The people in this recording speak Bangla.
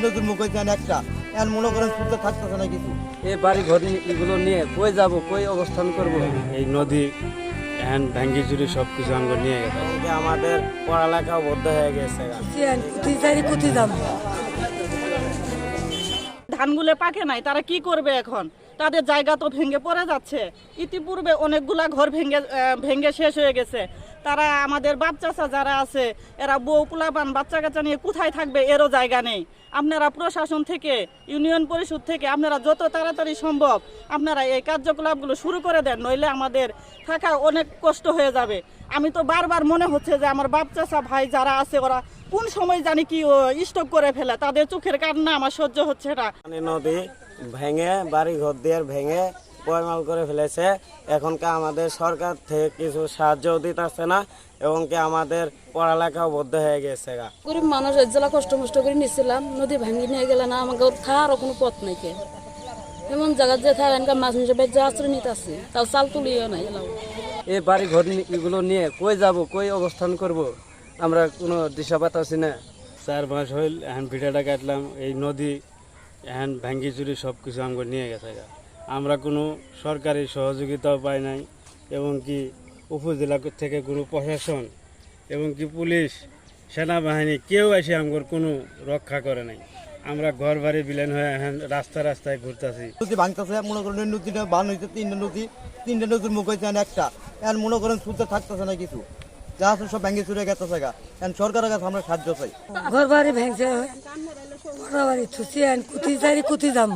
নতুন মুখ হয়েছে একটা এখন মনে করেন সুস্থ থাকতেছে না কিছু। এই বাড়ি ঘর এগুলো নিয়ে কই যাব, কই অবস্থান করব? এই নদী এখন ভাঙ্গি চুরি সব কিছু আমাকে নিয়ে গেছে। আমাদের পড়ালেখা বদ্ধ হয়ে গেছে। ধানগুলো পাকে নাই, তারা কি করবে এখন? তাদের জায়গা তো ভেঙে পড়ে যাচ্ছে। ইতিপূর্বে অনেকগুলা ঘর ভেঙে শেষ হয়ে গেছে। তারা আমাদের বাপ চাচা যারা আছে এরা বউ পোলাপান বাচ্চা কাচ্চা নিয়ে কোথায় থাকবে, এরও জায়গা নেই। আপনারা প্রশাসন থেকে, ইউনিয়ন পরিষদ থেকে আপনারা যত তাড়াতাড়ি সম্ভব আপনারা এই কার্যকলাপগুলো শুরু করে দেন, নইলে আমাদের থাকা অনেক কষ্ট হয়ে যাবে। আমি তো বারবার মনে হচ্ছে যে আমার বাপ চাচা ভাই যারা আছে ওরা কোন সময় জানি কি স্টপ করে ফেলে, তাদের চোখের কান্না আমার সহ্য হচ্ছে না। নদী ভেঙে বাড়ি ঘর দিয়ে ভেঙে পয়মাল করে ফেলেছে। এখনকার আমাদের সরকার থেকে কিছু সাহায্য দিতেছে না এবং কি আমাদের পড়ালেখাও বদ্ধ হয়ে গেছে। গরিব মানুষ জেলা কষ্ট মষ্ট করে নিচ্ছিলাম, নদী ভাঙি নিয়ে গেলে না আমাকে থাকারও কোনো পথ নাই। এমন জায়গা যে থাকে মাছ হিসেবে যে আশ্রয় নিতে আছে তাও চাল তুলিও নাই। এই বাড়ি ঘর এগুলো নিয়ে কই যাব, কই অবস্থান করব, আমরা কোনো দিশা পাতাছি না। 4 মাস হইল এখন ভিটাটা কাটলাম। এই নদী এখন ভাঙ্গি চুরি সব কিছু আমাকে নিয়ে গেছে। আমরা কোনো সরকারি সহযোগিতাও পাই নাই এবং কি উপজেলা থেকে কোনো প্রশাসন এবং কি পুলিশ সেনাবাহিনী কেউ এসে আমার কোনো রক্ষা করে নাই। আমরা ঘর বাড়ি বিলেন হয়ে এখন রাস্তায় ঘুরতেছি। নদী ভাঙতেছে, মনে করেন নদীটা বান হয়েছে তিনটা নতুন মুখ হয়েছে একটা এখন মনে করেন সুস্থ থাকতেছে না কিছু। যা আছে সব ভেঙে চুরে গেছে জায়গা। এখন সরকারের কাছে আমরা সাহায্য চাই। ঘর বাড়ি ভেঙছে, বাড়ি থুচি কুতি যাম।